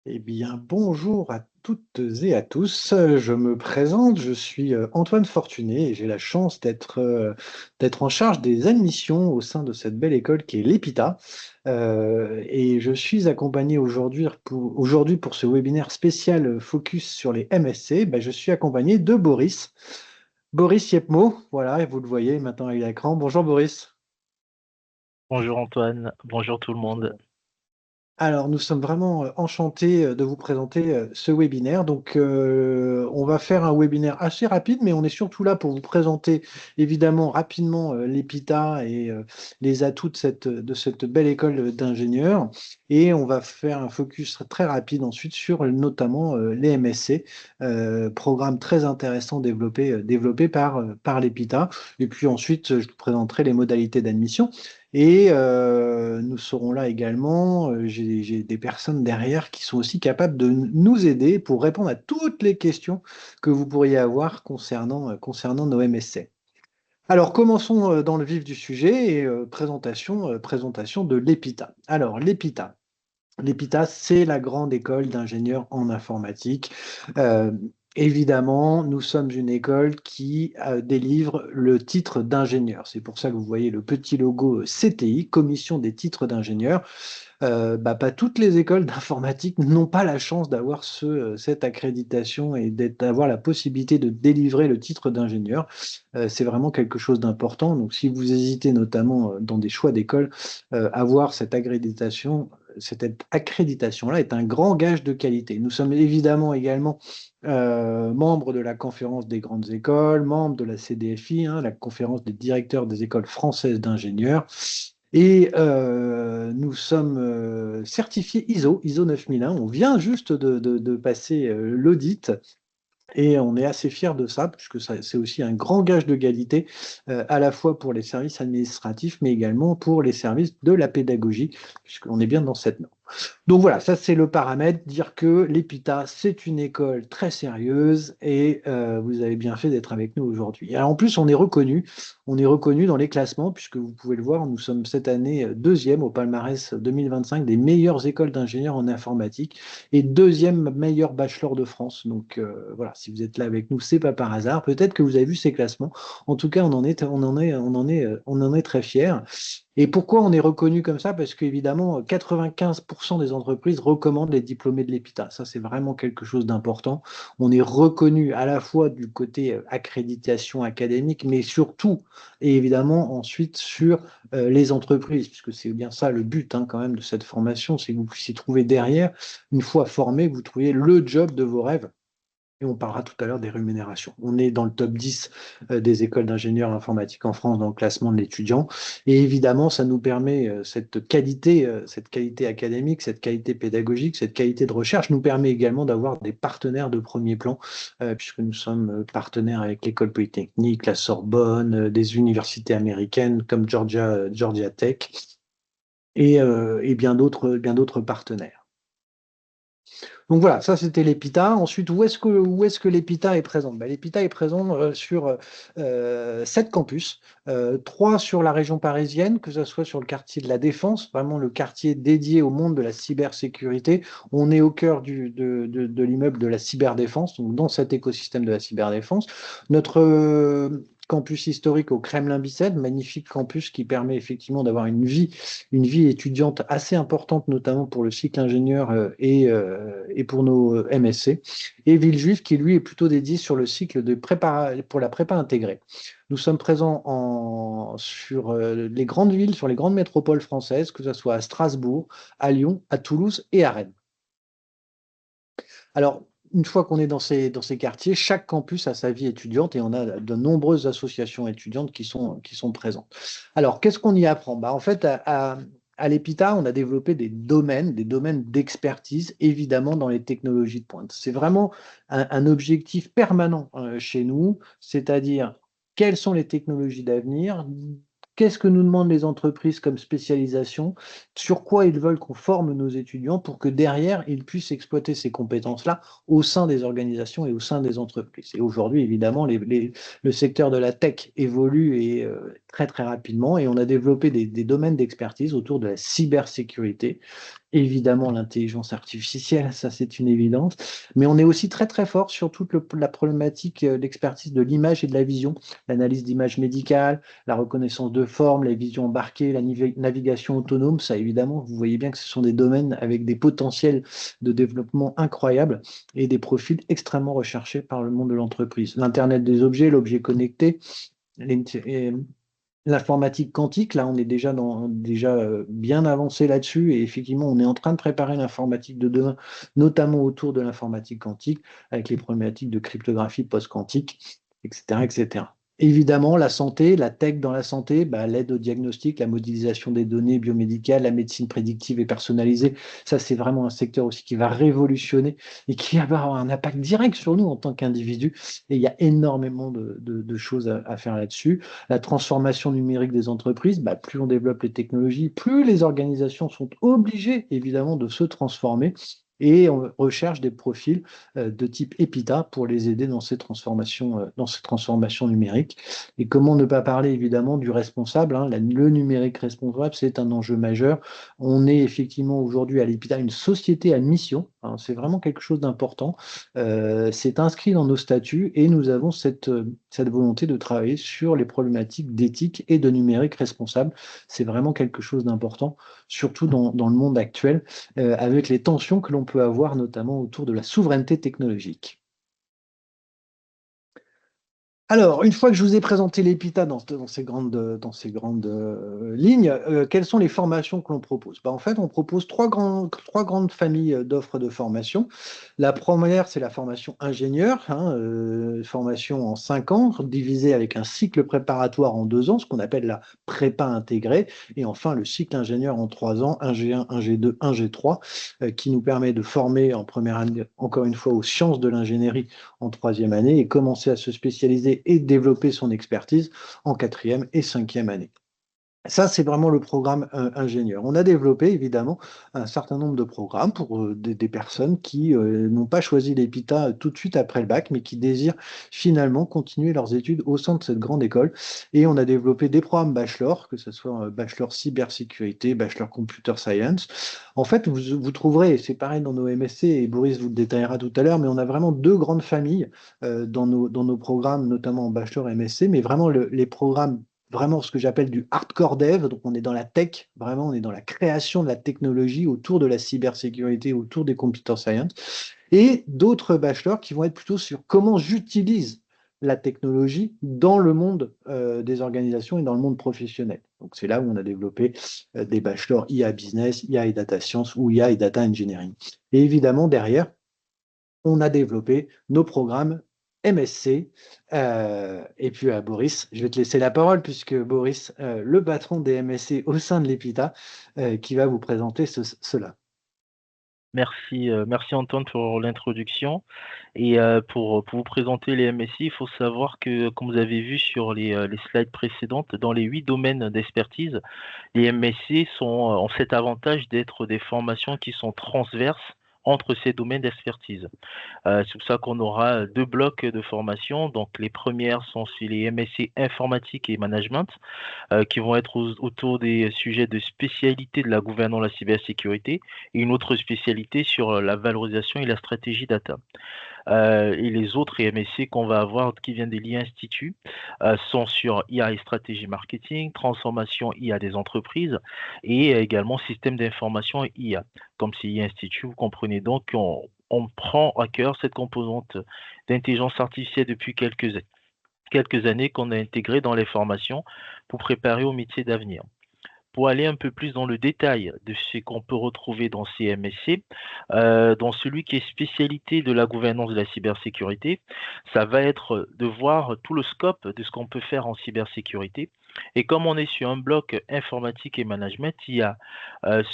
Eh bien, bonjour à toutes et à tous. Je me présente, je suis Antoine Fortuné et j'ai la chance d'être en charge des admissions au sein de cette belle école qui est l'EPITA. Et je suis accompagné aujourd'hui pour ce webinaire spécial focus sur les MSC. Ben, je suis accompagné de Boris. Boris Yepmo, voilà, et vous le voyez maintenant à l'écran. Bonjour Boris. Bonjour Antoine, bonjour tout le monde. Alors, nous sommes vraiment enchantés de vous présenter ce webinaire. Donc, on va faire un webinaire assez rapide, mais on est surtout là pour vous présenter évidemment rapidement l'EPITA et les atouts de cette belle école d'ingénieurs. Et on va faire un focus très rapide ensuite sur notamment les MSC, programme très intéressant développé par l'EPITA. Et puis ensuite, je vous présenterai les modalités d'admission. Et nous serons là également, j'ai des personnes derrière qui sont aussi capables de nous aider pour répondre à toutes les questions que vous pourriez avoir concernant nos MSC. Alors, commençons dans le vif du sujet et présentation de l'EPITA. Alors, l'EPITA, c'est la grande école d'ingénieurs en informatique. Euh, Évidemment, nous sommes une école qui délivre le titre d'ingénieur. C'est pour ça que vous voyez le petit logo CTI, Commission des titres d'ingénieurs. Pas toutes les écoles d'informatique n'ont pas la chance d'avoir cette accréditation et d'avoir la possibilité de délivrer le titre d'ingénieur. C'est vraiment quelque chose d'important. Donc, si vous hésitez notamment dans des choix d'école, avoir cette accréditation-là est un grand gage de qualité. Nous sommes évidemment également membres de la conférence des grandes écoles, membres de la CDFI, hein, la conférence des directeurs des écoles françaises d'ingénieurs. Et nous sommes certifiés ISO 9001. On vient juste de passer l'audit et on est assez fiers de ça, puisque c'est aussi un grand gage de qualité, à la fois pour les services administratifs, mais également pour les services de la pédagogie, puisqu'on est bien dans cette norme. Donc voilà, ça c'est le paramètre, dire que l'EPITA, c'est une école très sérieuse et vous avez bien fait d'être avec nous aujourd'hui. Alors en plus, on est reconnu dans les classements, puisque vous pouvez le voir, nous sommes cette année deuxième au palmarès 2025 des meilleures écoles d'ingénieurs en informatique et deuxième meilleur bachelor de France. Donc voilà, si vous êtes là avec nous, c'est pas par hasard. Peut-être que vous avez vu ces classements. En tout cas, on en est très fiers. Et pourquoi on est reconnu comme ça? Parce qu'évidemment, 95% des entreprises recommandent les diplômés de l'EPITA. Ça, c'est vraiment quelque chose d'important. On est reconnu à la fois du côté accréditation académique, mais surtout, et évidemment, ensuite sur les entreprises, puisque c'est bien ça le but hein, quand même de cette formation, c'est que vous puissiez trouver derrière, une fois formé, vous trouviez le job de vos rêves. Et on parlera tout à l'heure des rémunérations. On est dans le top 10 des écoles d'ingénieurs informatiques en France dans le classement de l'étudiant. Et évidemment, ça nous permet, cette qualité académique, cette qualité pédagogique, cette qualité de recherche, nous permet également d'avoir des partenaires de premier plan, puisque nous sommes partenaires avec l'École Polytechnique, la Sorbonne, des universités américaines comme Georgia Tech et bien d'autres partenaires. Donc voilà, ça c'était l'EPITA. Ensuite, où est-ce que l'EPITA est présent? L'EPITA est présent sur 7 campus, 3 sur la région parisienne, que ce soit sur le quartier de la Défense, vraiment le quartier dédié au monde de la cybersécurité. On est au cœur de l'immeuble de la cyberdéfense, donc dans cet écosystème de la cyberdéfense. Notre campus historique au Kremlin-Bicêtre, magnifique campus qui permet effectivement d'avoir une vie étudiante assez importante, notamment pour le cycle ingénieur et pour nos MSC. Et Villejuif, qui lui est plutôt dédié sur le cycle pour la prépa intégrée. Nous sommes présents sur les grandes villes, sur les grandes métropoles françaises, que ce soit à Strasbourg, à Lyon, à Toulouse et à Rennes. Alors, une fois qu'on est dans ces quartiers, chaque campus a sa vie étudiante et on a de nombreuses associations étudiantes qui sont présentes. Alors, qu'est-ce qu'on y apprend? En fait, à l'EPITA, on a développé des domaines d'expertise, évidemment, dans les technologies de pointe. C'est vraiment un objectif permanent chez nous, c'est-à-dire quelles sont les technologies d'avenir, qu'est-ce que nous demandent les entreprises comme spécialisation, sur quoi ils veulent qu'on forme nos étudiants pour que derrière, ils puissent exploiter ces compétences-là au sein des organisations et au sein des entreprises. Et aujourd'hui, évidemment, le secteur de la tech évolue très, très rapidement et on a développé des domaines d'expertise autour de la cybersécurité évidemment l'intelligence artificielle, ça c'est une évidence, mais on est aussi très très fort sur toute la problématique, l'expertise de l'image et de la vision, l'analyse d'images médicales, la reconnaissance de formes, la vision embarquée, la navigation autonome, ça évidemment, vous voyez bien que ce sont des domaines avec des potentiels de développement incroyables et des profils extrêmement recherchés par le monde de l'entreprise. L'Internet des objets, l'objet connecté, l'informatique quantique, là, on est déjà bien avancé là-dessus et effectivement, on est en train de préparer l'informatique de demain, notamment autour de l'informatique quantique, avec les problématiques de cryptographie post-quantique, etc., etc. Évidemment, la santé, la tech dans la santé, bah, l'aide au diagnostic, la modélisation des données biomédicales, la médecine prédictive et personnalisée, ça, c'est vraiment un secteur aussi qui va révolutionner et qui va avoir un impact direct sur nous en tant qu'individus. Et il y a énormément de choses à faire là-dessus. La transformation numérique des entreprises, bah, plus on développe les technologies, plus les organisations sont obligées évidemment de se transformer et on recherche des profils de type EPITA pour les aider dans ces transformations numériques. Et comment ne pas parler évidemment du responsable, hein, le numérique responsable, c'est un enjeu majeur. On est effectivement aujourd'hui à l'EPITA une société à mission, hein, c'est vraiment quelque chose d'important. C'est inscrit dans nos statuts et nous avons cette volonté de travailler sur les problématiques d'éthique et de numérique responsable. C'est vraiment quelque chose d'important, surtout dans le monde actuel, avec les tensions que l'on peut avoir, notamment autour de la souveraineté technologique. Alors, une fois que je vous ai présenté l'EPITA dans ces grandes lignes, quelles sont les formations que l'on propose? En fait, on propose trois grandes familles d'offres de formation. La première, c'est la formation ingénieur, hein, formation en 5 ans, divisée avec un cycle préparatoire en 2 ans, ce qu'on appelle la prépa intégrée. Et enfin, le cycle ingénieur en 3 ans, 1G1, 1G2, 1G3, qui nous permet de former en première année, encore une fois, aux sciences de l'ingénierie en troisième année et commencer à se spécialiser et développer son expertise en quatrième et cinquième année. Ça, c'est vraiment le programme ingénieur. On a développé évidemment un certain nombre de programmes pour des personnes qui n'ont pas choisi l'EPITA tout de suite après le bac, mais qui désirent finalement continuer leurs études au sein de cette grande école. Et on a développé des programmes bachelor, que ce soit bachelor cybersécurité, bachelor computer science. En fait, vous trouverez, et c'est pareil dans nos MSC, et Boris vous le détaillera tout à l'heure, mais on a vraiment deux grandes familles dans nos programmes, notamment en bachelor MSC, mais vraiment les programmes vraiment ce que j'appelle du hardcore dev. Donc, on est dans la tech, vraiment, on est dans la création de la technologie autour de la cybersécurité, autour des computer science. Et d'autres bachelors qui vont être plutôt sur comment j'utilise la technologie dans le monde des organisations et dans le monde professionnel. Donc, c'est là où on a développé des bachelors IA Business, IA et Data Science ou IA et Data Engineering. Et évidemment, derrière, on a développé nos programmes MSC. Et puis à Boris, je vais te laisser la parole puisque Boris, le patron des MSC au sein de l'EPITA, qui va vous présenter cela. Merci Antoine pour l'introduction. Et pour vous présenter les MSI, il faut savoir que, comme vous avez vu sur les slides précédentes, dans les 8 domaines d'expertise, les MSI ont cet avantage d'être des formations qui sont transverses entre ces domaines d'expertise. C'est pour ça qu'on aura 2 blocs de formation. Donc, les premières sont sur les MSC informatique et management, qui vont être autour des sujets de spécialité de la gouvernance de la cybersécurité et une autre spécialité sur la valorisation et la stratégie data. Et les autres MSC qu'on va avoir qui viennent des liens instituts sont sur IA et stratégie marketing, transformation IA des entreprises et également système d'information et IA. Comme c'est IA Institut, vous comprenez donc qu'on prend à cœur cette composante d'intelligence artificielle depuis quelques années qu'on a intégrée dans les formations pour préparer au métier d'avenir. Pour aller un peu plus dans le détail de ce qu'on peut retrouver dans CMSC, dans celui qui est spécialité de la gouvernance de la cybersécurité, ça va être de voir tout le scope de ce qu'on peut faire en cybersécurité. Et comme on est sur un bloc informatique et management, il y a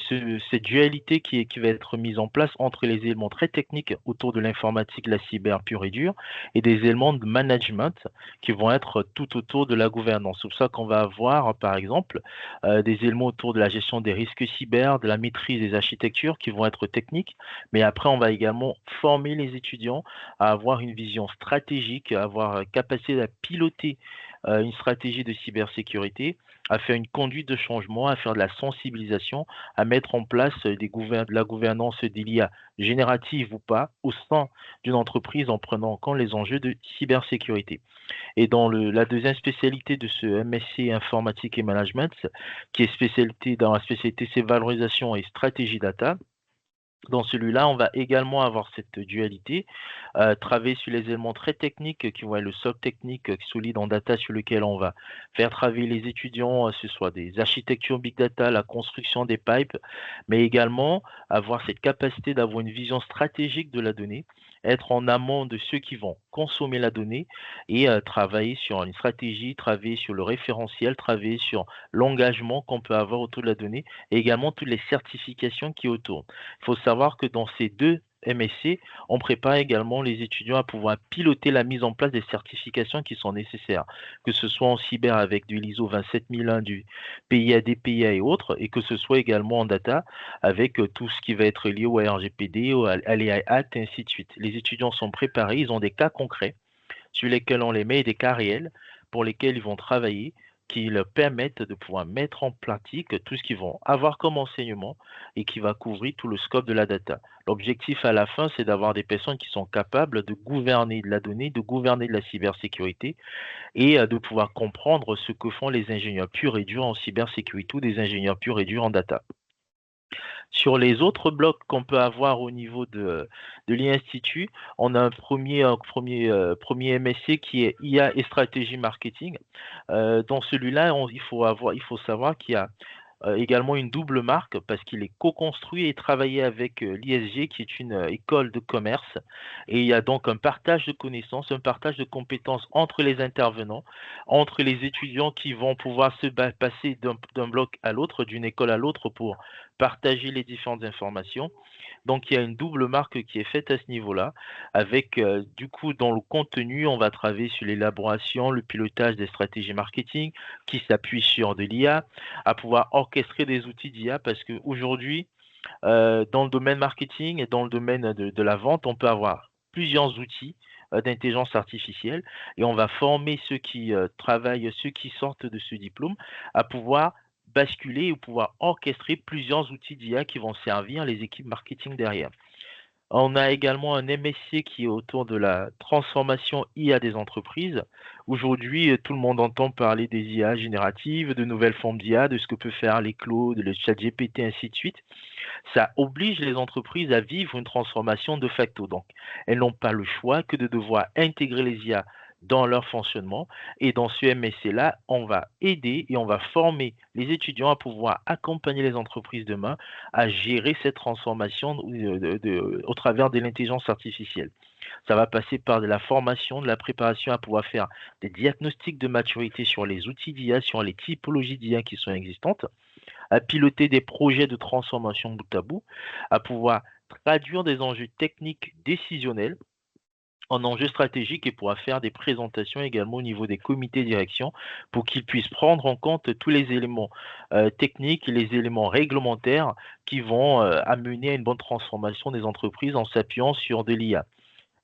cette dualité qui va être mise en place entre les éléments très techniques autour de l'informatique, la cyber pure et dure, et des éléments de management qui vont être tout autour de la gouvernance. C'est pour ça qu'on va avoir, par exemple, des éléments autour de la gestion des risques cyber, de la maîtrise des architectures qui vont être techniques, mais après on va également former les étudiants à avoir une vision stratégique, à avoir capacité à piloter une stratégie de cybersécurité, à faire une conduite de changement, à faire de la sensibilisation, à mettre en place de la gouvernance des l'IA générative ou pas au sein d'une entreprise en prenant en compte les enjeux de cybersécurité. Et dans la deuxième spécialité de ce MSc informatique et management, qui est spécialité dans la spécialité c'est valorisation et stratégie data, dans celui-là, on va également avoir cette dualité, travailler sur les éléments très techniques qui vont être le socle technique solide en data sur lequel on va faire travailler les étudiants, ce soit des architectures big data, la construction des pipes, mais également avoir cette capacité d'avoir une vision stratégique de la donnée, être en amont de ceux qui vont consommer la donnée et travailler sur une stratégie, travailler sur le référentiel, travailler sur l'engagement qu'on peut avoir autour de la donnée et également toutes les certifications qui autour. Il faut savoir que dans ces 2 MSC, on prépare également les étudiants à pouvoir piloter la mise en place des certifications qui sont nécessaires, que ce soit en cyber avec du l'ISO 27001, du PIA, DPIA et autres, et que ce soit également en data avec tout ce qui va être lié au RGPD, à l'AI Act et ainsi de suite. Les étudiants sont préparés, ils ont des cas concrets sur lesquels on les met et des cas réels pour lesquels ils vont travailler qui leur permettent de pouvoir mettre en pratique tout ce qu'ils vont avoir comme enseignement et qui va couvrir tout le scope de la data. L'objectif à la fin, c'est d'avoir des personnes qui sont capables de gouverner de la donnée, de gouverner de la cybersécurité et de pouvoir comprendre ce que font les ingénieurs purs et durs en cybersécurité ou des ingénieurs purs et durs en data. Sur les autres blocs qu'on peut avoir au niveau de l'Institut, on a premier MSc qui est IA et stratégie marketing. Dans celui-là, il faut savoir qu'il y a également une double marque parce qu'il est co-construit et travaillé avec l'ISG qui est une école de commerce et il y a donc un partage de connaissances, un partage de compétences entre les intervenants, entre les étudiants qui vont pouvoir passer d'un bloc à l'autre, d'une école à l'autre pour partager les différentes informations. Donc il y a une double marque qui est faite à ce niveau-là avec du coup dans le contenu, on va travailler sur l'élaboration, le pilotage des stratégies marketing qui s'appuient sur de l'IA, à pouvoir orchestrer des outils d'IA parce qu'aujourd'hui, dans le domaine marketing et dans le domaine de la vente, on peut avoir plusieurs outils d'intelligence artificielle et on va former ceux qui travaillent, ceux qui sortent de ce diplôme à pouvoir basculer ou pouvoir orchestrer plusieurs outils d'IA qui vont servir les équipes marketing derrière. On a également un MSc qui est autour de la transformation IA des entreprises. Aujourd'hui, tout le monde entend parler des IA génératives, de nouvelles formes d'IA, de ce que peut faire les clouds, le chat GPT, ainsi de suite. Ça oblige les entreprises à vivre une transformation de facto. Donc, elles n'ont pas le choix que de devoir intégrer les IA dans leur fonctionnement. Et dans ce MSC-là, on va aider et on va former les étudiants à pouvoir accompagner les entreprises demain à gérer cette transformation au travers de l'intelligence artificielle. Ça va passer par de la formation, de la préparation à pouvoir faire des diagnostics de maturité sur les outils d'IA, sur les typologies d'IA qui sont existantes, à piloter des projets de transformation bout à bout, à pouvoir traduire des enjeux techniques décisionnels en enjeux stratégiques et pourra faire des présentations également au niveau des comités de direction pour qu'ils puissent prendre en compte tous les éléments techniques et les éléments réglementaires qui vont amener à une bonne transformation des entreprises en s'appuyant sur de l'IA.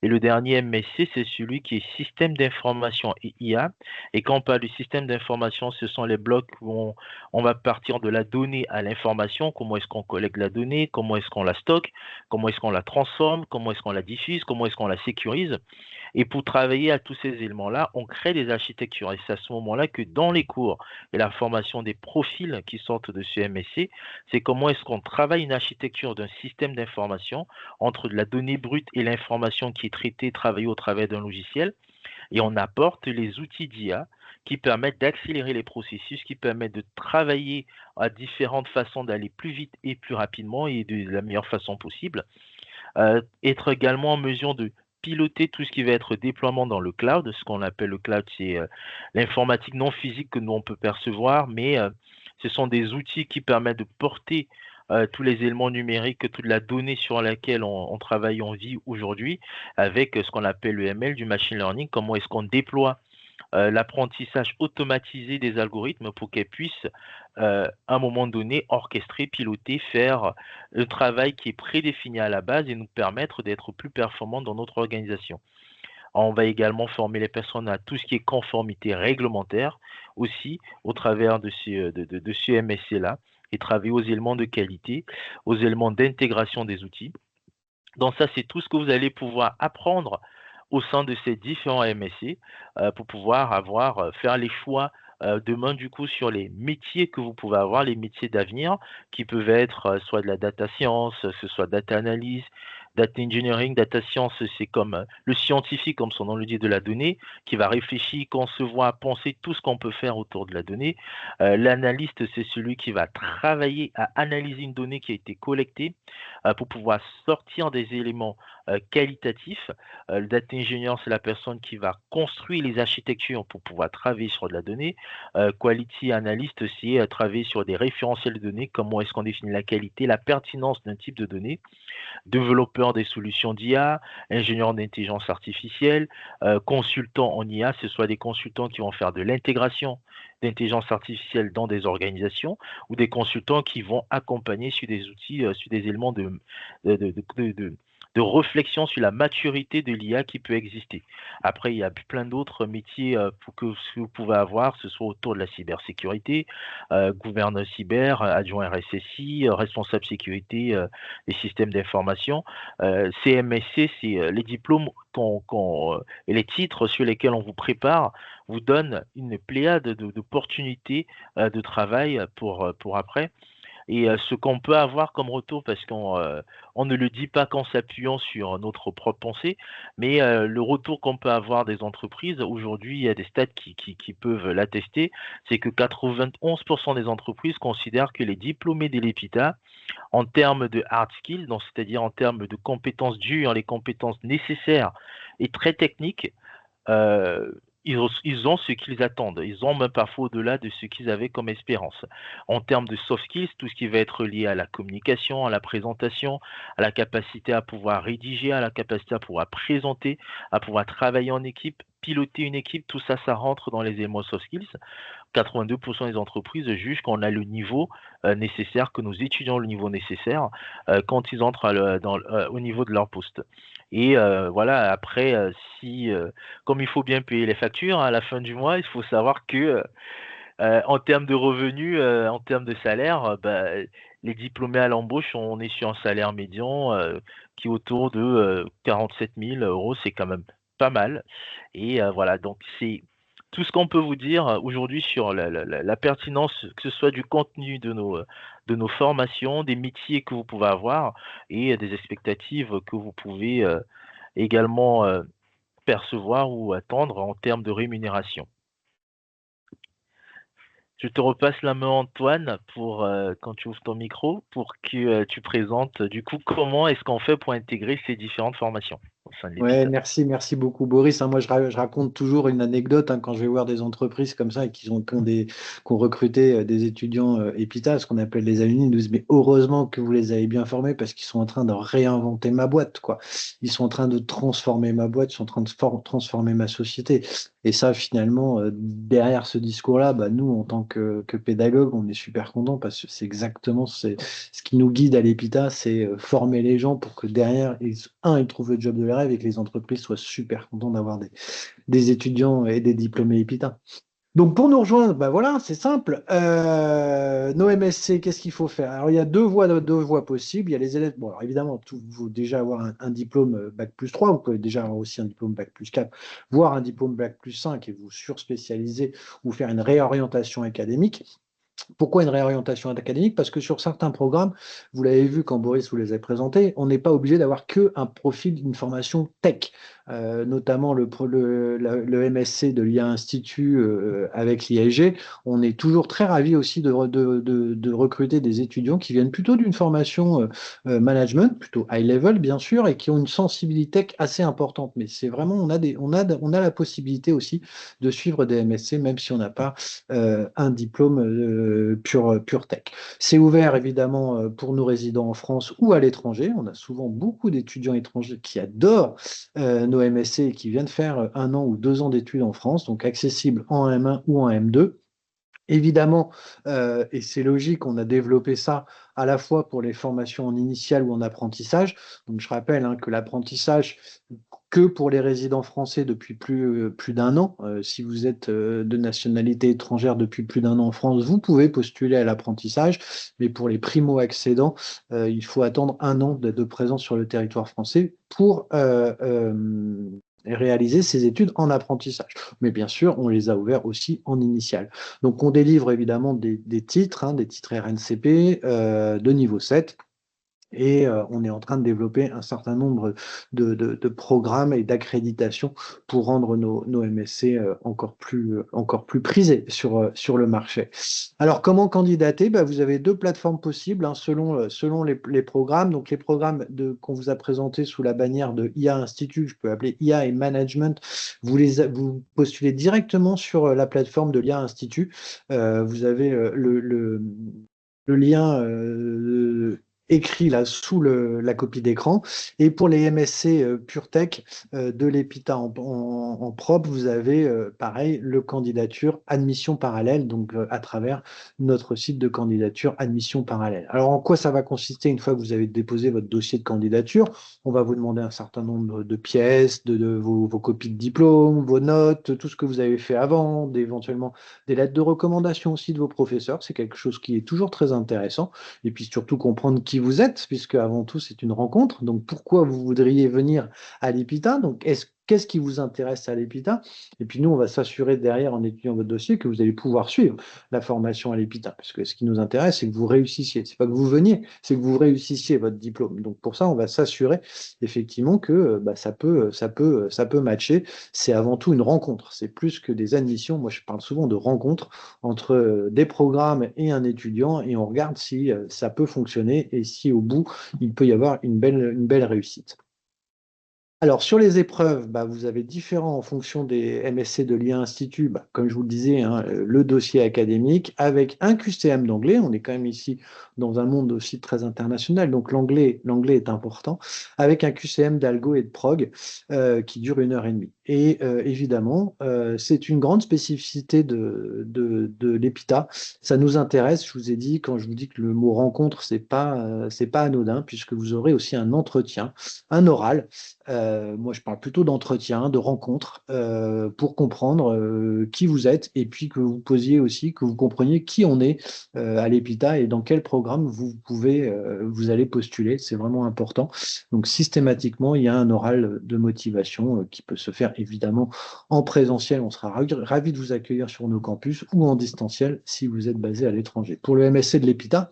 Et le dernier MSC, c'est celui qui est système d'information et IA. Et quand on parle du système d'information, ce sont les blocs où on va partir de la donnée à l'information. Comment est-ce qu'on collecte la donnée? Comment est-ce qu'on la stocke? Comment est-ce qu'on la transforme? Comment est-ce qu'on la diffuse? Comment est-ce qu'on la sécurise? Et pour travailler à tous ces éléments-là, on crée des architectures. Et c'est à ce moment-là que dans les cours et la formation des profils qui sortent de ce MSC, c'est comment est-ce qu'on travaille une architecture d'un système d'information entre de la donnée brute et l'information qui est traitée, travaillée au travers d'un logiciel. Et on apporte les outils d'IA qui permettent d'accélérer les processus, qui permettent de travailler à différentes façons d'aller plus vite et plus rapidement et de la meilleure façon possible. Être également en mesure de piloter tout ce qui va être déploiement dans le cloud. Ce qu'on appelle le cloud, c'est l'informatique non physique que nous on peut percevoir, mais ce sont des outils qui permettent de porter tous les éléments numériques, toute la donnée sur laquelle on travaille, on vit aujourd'hui, avec ce qu'on appelle le ML, du machine learning. Comment est-ce qu'on déploie l'apprentissage automatisé des algorithmes pour qu'elles puissent, à un moment donné, orchestrer, piloter, faire le travail qui est prédéfini à la base et nous permettre d'être plus performants dans notre organisation. On va également former les personnes à tout ce qui est conformité réglementaire, aussi au travers de ce MSC-là, et travailler aux éléments de qualité, aux éléments d'intégration des outils. Donc ça, c'est tout ce que vous allez pouvoir apprendre au sein de ces différents MSC pour pouvoir faire les choix demain du coup sur les métiers que vous pouvez avoir, les métiers d'avenir qui peuvent être soit de la data science, ce soit data analyse, data engineering, data science, c'est comme le scientifique, comme son nom le dit, de la donnée, qui va réfléchir, concevoir, penser tout ce qu'on peut faire autour de la donnée. L'analyste, c'est celui qui va travailler à analyser une donnée qui a été collectée pour pouvoir sortir des éléments qualitatifs. Le data engineer, c'est la personne qui va construire les architectures pour pouvoir travailler sur de la donnée. Quality analyst, c'est travailler sur des référentiels de données, comment est-ce qu'on définit la qualité, la pertinence d'un type de données. Développeur des solutions d'IA, ingénieur d'intelligence artificielle, consultant en IA, ce soit des consultants qui vont faire de l'intégration d'intelligence artificielle dans des organisations ou des consultants qui vont accompagner sur des outils, sur des éléments de, de, de, de- de réflexion sur la maturité de l'IA qui peut exister. Après, il y a plein d'autres métiers que vous pouvez avoir, ce soit autour de la cybersécurité, gouverneur cyber, adjoint RSSI, responsable sécurité des systèmes d'information. CMSC, c'est les diplômes et les titres sur lesquels on vous prépare vous donnent une pléiade d'opportunités de travail pour après. Et ce qu'on peut avoir comme retour, parce qu'on ne le dit pas qu'en s'appuyant sur notre propre pensée, mais le retour qu'on peut avoir des entreprises, aujourd'hui, il y a des stats qui peuvent l'attester, c'est que 91% des entreprises considèrent que les diplômés de l'EPITA, en termes de hard skills, donc c'est-à-dire en termes de compétences dures, les compétences nécessaires et très techniques, euh, ils ont ce qu'ils attendent. Ils ont même parfois au-delà de ce qu'ils avaient comme espérance. En termes de soft skills, tout ce qui va être lié à la communication, à la présentation, à la capacité à pouvoir rédiger, à la capacité à pouvoir présenter, à pouvoir travailler en équipe, piloter une équipe, tout ça, ça rentre dans les éléments soft skills. 82% des entreprises jugent qu'on a le niveau nécessaire, que nos étudiants ont le niveau nécessaire quand ils entrent au niveau de leur poste. Et voilà, après, comme il faut bien payer les factures à la fin du mois, il faut savoir que en termes de revenus, en termes de salaire, bah, les diplômés à l'embauche, on est sur un salaire médian qui est autour de 47 000 euros, c'est quand même pas mal. Et voilà, donc c'est tout ce qu'on peut vous dire aujourd'hui sur la pertinence, que ce soit du contenu de nos formations, des métiers que vous pouvez avoir et des expectatives que vous pouvez également percevoir ou attendre en termes de rémunération. Je te repasse la main, Antoine, pour quand tu ouvres ton micro, pour que tu présentes du coup comment est-ce qu'on fait pour intégrer ces différentes formations au sein de Ouais, l'EPITA. merci beaucoup Boris. Hein, moi, je raconte toujours une anecdote quand je vais voir des entreprises comme ça et qui ont recruté des étudiants EPITA, ce qu'on appelle les alumni. Ils nous disent, mais heureusement que vous les avez bien formés parce qu'ils sont en train de réinventer ma boîte, quoi. Ils sont en train de transformer ma boîte, ils sont en train de transformer ma société. Et ça, finalement, derrière ce discours-là, bah, nous, en tant que pédagogues, on est super contents parce que c'est exactement ce qui nous guide à l'EPITA, c'est former les gens pour que derrière, ils trouvent le job de leur rêve et que les entreprises soient super contents d'avoir des étudiants et des diplômés EPITA. Donc pour nous rejoindre, bah voilà, c'est simple. Nos MSC, qu'est-ce qu'il faut faire? Alors il y a deux voies possibles. Il y a les élèves. Bon, alors évidemment, il faut déjà avoir un diplôme bac+3. Vous pouvez déjà avoir aussi un diplôme bac+4, voire un diplôme bac+5 et vous surspécialiser ou faire une réorientation académique. Pourquoi une réorientation académique? Parce que sur certains programmes, vous l'avez vu quand Boris vous les a présentés, on n'est pas obligé d'avoir que un profil, une formation tech. Notamment le MSC de l'IA Institut avec l'IAG. On est toujours très ravis aussi de recruter des étudiants qui viennent plutôt d'une formation management, plutôt high level bien sûr, et qui ont une sensibilité tech assez importante. Mais c'est vraiment, on a la possibilité aussi de suivre des MSC, même si on n'a pas un diplôme pur tech. C'est ouvert évidemment pour nos résidents en France ou à l'étranger. On a souvent beaucoup d'étudiants étrangers qui adorent nos MSC et qui viennent faire 1 an ou 2 ans d'études en France, donc accessible en M1 ou en M2. Évidemment, et c'est logique, on a développé ça à la fois pour les formations en initiale ou en apprentissage. Donc, je rappelle hein, que l'apprentissage, que pour les résidents français depuis plus d'un an. Si vous êtes de nationalité étrangère depuis plus d'un an en France, vous pouvez postuler à l'apprentissage, mais pour les primo-accédants, il faut attendre un an de présence sur le territoire français pour réaliser ces études en apprentissage. Mais bien sûr, on les a ouverts aussi en initial. Donc, on délivre évidemment des titres, des titres RNCP de niveau 7. Et on est en train de développer un certain nombre de programmes et d'accréditations pour rendre nos MSC encore plus prisés sur le marché. Alors, comment candidater? Vous avez deux plateformes possibles selon les programmes. Donc, les programmes qu'on vous a présentés sous la bannière de IA Institute, je peux appeler IA et Management, vous postulez directement sur la plateforme de l'IA Institute. Vous avez le lien écrit là sous la copie d'écran. Et pour les MSC PureTech de l'EPITA en propre, vous avez pareil le candidature admission parallèle, donc à travers notre site de candidature admission parallèle. Alors en quoi ça va consister une fois que vous avez déposé votre dossier de candidature? On va vous demander un certain nombre de pièces, de vos copies de diplôme, vos notes, tout ce que vous avez fait avant, éventuellement des lettres de recommandation aussi de vos professeurs. C'est quelque chose qui est toujours très intéressant. Et puis surtout comprendre qui vous êtes, puisque avant tout, c'est une rencontre. Donc, pourquoi vous voudriez venir à l'EPITA? Donc, qu'est-ce qui vous intéresse à l'EPITA? Et puis, nous, on va s'assurer derrière, en étudiant votre dossier, que vous allez pouvoir suivre la formation à l'EPITA. Parce que ce qui nous intéresse, c'est que vous réussissiez. C'est pas que vous veniez, c'est que vous réussissiez votre diplôme. Donc, pour ça, on va s'assurer effectivement que ça peut matcher. C'est avant tout une rencontre. C'est plus que des admissions. Moi, je parle souvent de rencontres entre des programmes et un étudiant, et on regarde si ça peut fonctionner et si au bout, il peut y avoir une belle réussite. Alors, sur les épreuves, vous avez différents en fonction des MSC de l'IA Institut, comme je vous le disais, le dossier académique avec un QCM d'anglais. On est quand même ici dans un monde aussi très international, donc l'anglais est important, avec un QCM d'algo et de prog qui dure 1 heure et demie. Et évidemment, c'est une grande spécificité de l'EPITA. Ça nous intéresse, je vous ai dit, quand je vous dis que le mot rencontre, c'est pas anodin, puisque vous aurez aussi un entretien, un oral. Moi, je parle plutôt d'entretien, de rencontre, pour comprendre qui vous êtes et puis que vous posiez aussi, que vous compreniez qui on est à l'EPITA et dans quel programme vous allez postuler. C'est vraiment important. Donc, systématiquement, il y a un oral de motivation qui peut se faire évidemment en présentiel. On sera ravis de vous accueillir sur nos campus ou en distanciel si vous êtes basé à l'étranger. Pour le MSC de l'EPITA,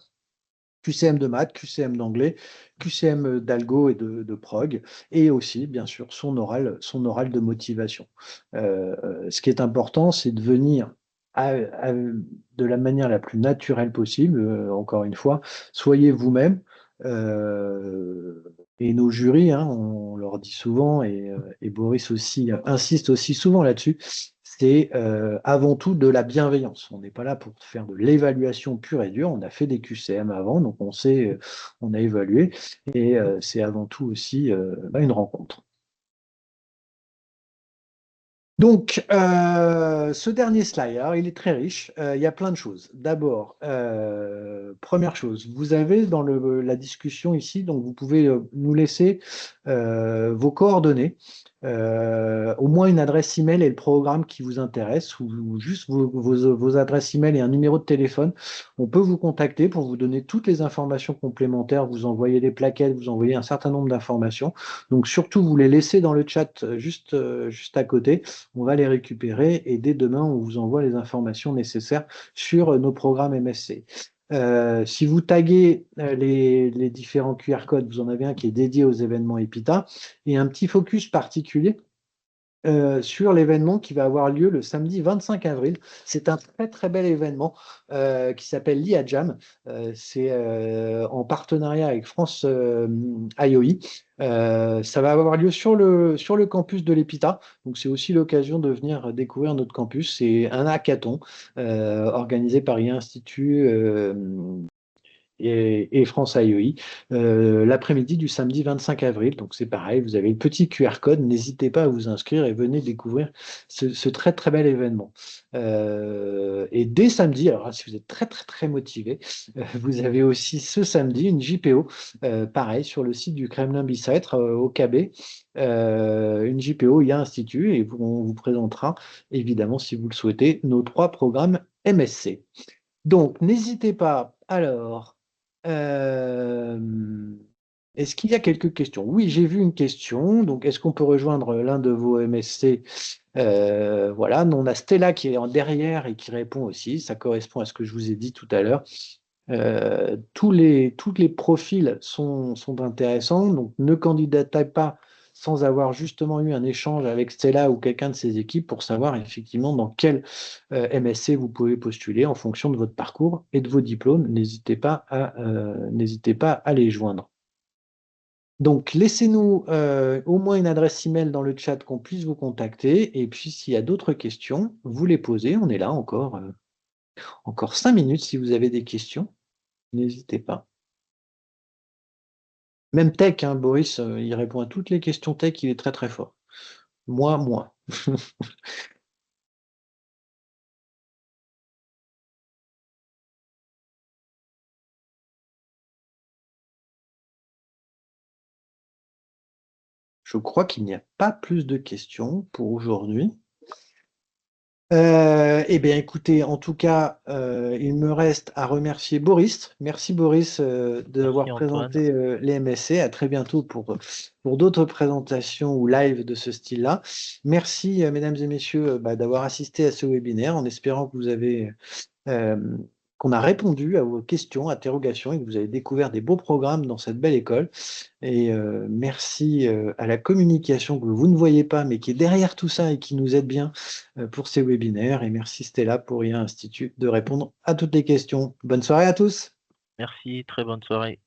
QCM de maths, QCM d'anglais, QCM d'algo et de prog, et aussi, bien sûr, son oral de motivation. Ce qui est important, c'est de venir de la manière la plus naturelle possible, encore une fois, soyez vous-même. Et nos jurys, on leur dit souvent, et Boris aussi insiste aussi souvent là-dessus, c'est avant tout de la bienveillance. On n'est pas là pour faire de l'évaluation pure et dure. On a fait des QCM avant, donc on sait, on a évalué. Et c'est avant tout aussi une rencontre. Donc, ce dernier slide, alors, il est très riche. Il y a plein de choses. D'abord, première chose, vous avez dans la discussion ici, donc vous pouvez nous laisser vos coordonnées, au moins une adresse email et le programme qui vous intéresse, ou juste vos adresses email et un numéro de téléphone. On peut vous contacter pour vous donner toutes les informations complémentaires, vous envoyer des plaquettes, vous envoyer un certain nombre d'informations. Donc, surtout, vous les laissez dans le chat juste à côté. On va les récupérer et dès demain, on vous envoie les informations nécessaires sur nos programmes MSC. Si vous taguez les différents QR codes, vous en avez un qui est dédié aux événements EPITA et un petit focus particulier sur l'événement qui va avoir lieu le samedi 25 avril. C'est un très très bel événement qui s'appelle l'IA Jam. C'est en partenariat avec France IOI. Ça va avoir lieu sur le campus de l'EPITA. Donc c'est aussi l'occasion de venir découvrir notre campus. C'est un hackathon organisé par IA Institut et France IEI l'après-midi du samedi 25 avril. Donc c'est pareil, vous avez le petit QR code, n'hésitez pas à vous inscrire et venez découvrir ce très très bel événement. Et dès samedi, alors si vous êtes très très très motivé, vous avez aussi ce samedi une JPO, pareil, sur le site du Kremlin Bicêtre au KB, une JPO IA Institut, et on vous présentera évidemment, si vous le souhaitez, nos 3 programmes MSC. Donc, n'hésitez pas. Alors, euh, est-ce qu'il y a quelques questions? Oui, j'ai vu une question. Donc, est-ce qu'on peut rejoindre l'un de vos MSC? Voilà, on a Stella qui est en derrière et qui répond aussi. Ça correspond à ce que je vous ai dit tout à l'heure. Tous les profils sont intéressants, donc ne candidatez pas sans avoir justement eu un échange avec Stella ou quelqu'un de ses équipes pour savoir effectivement dans quel MSC vous pouvez postuler en fonction de votre parcours et de vos diplômes. N'hésitez pas à les joindre. Donc, laissez-nous au moins une adresse email dans le chat qu'on puisse vous contacter. Et puis, s'il y a d'autres questions, vous les posez. On est là encore 5 minutes si vous avez des questions. N'hésitez pas. Même tech, hein, Boris, il répond à toutes les questions tech, il est très très fort. Moi, moins. Je crois qu'il n'y a pas plus de questions pour aujourd'hui. Eh bien, écoutez, en tout cas, il me reste à remercier Boris. Merci Boris Merci d'avoir Antoine. présenté les MSC. À très bientôt pour d'autres présentations ou live de ce style-là. Merci, mesdames et messieurs, d'avoir assisté à ce webinaire en espérant que vous avez euh, qu'on a répondu à vos questions, interrogations et que vous avez découvert des beaux programmes dans cette belle école. Et merci à la communication que vous ne voyez pas, mais qui est derrière tout ça et qui nous aide bien pour ces webinaires. Et merci Stella pour IA Institut de répondre à toutes les questions. Bonne soirée à tous. Merci, très bonne soirée.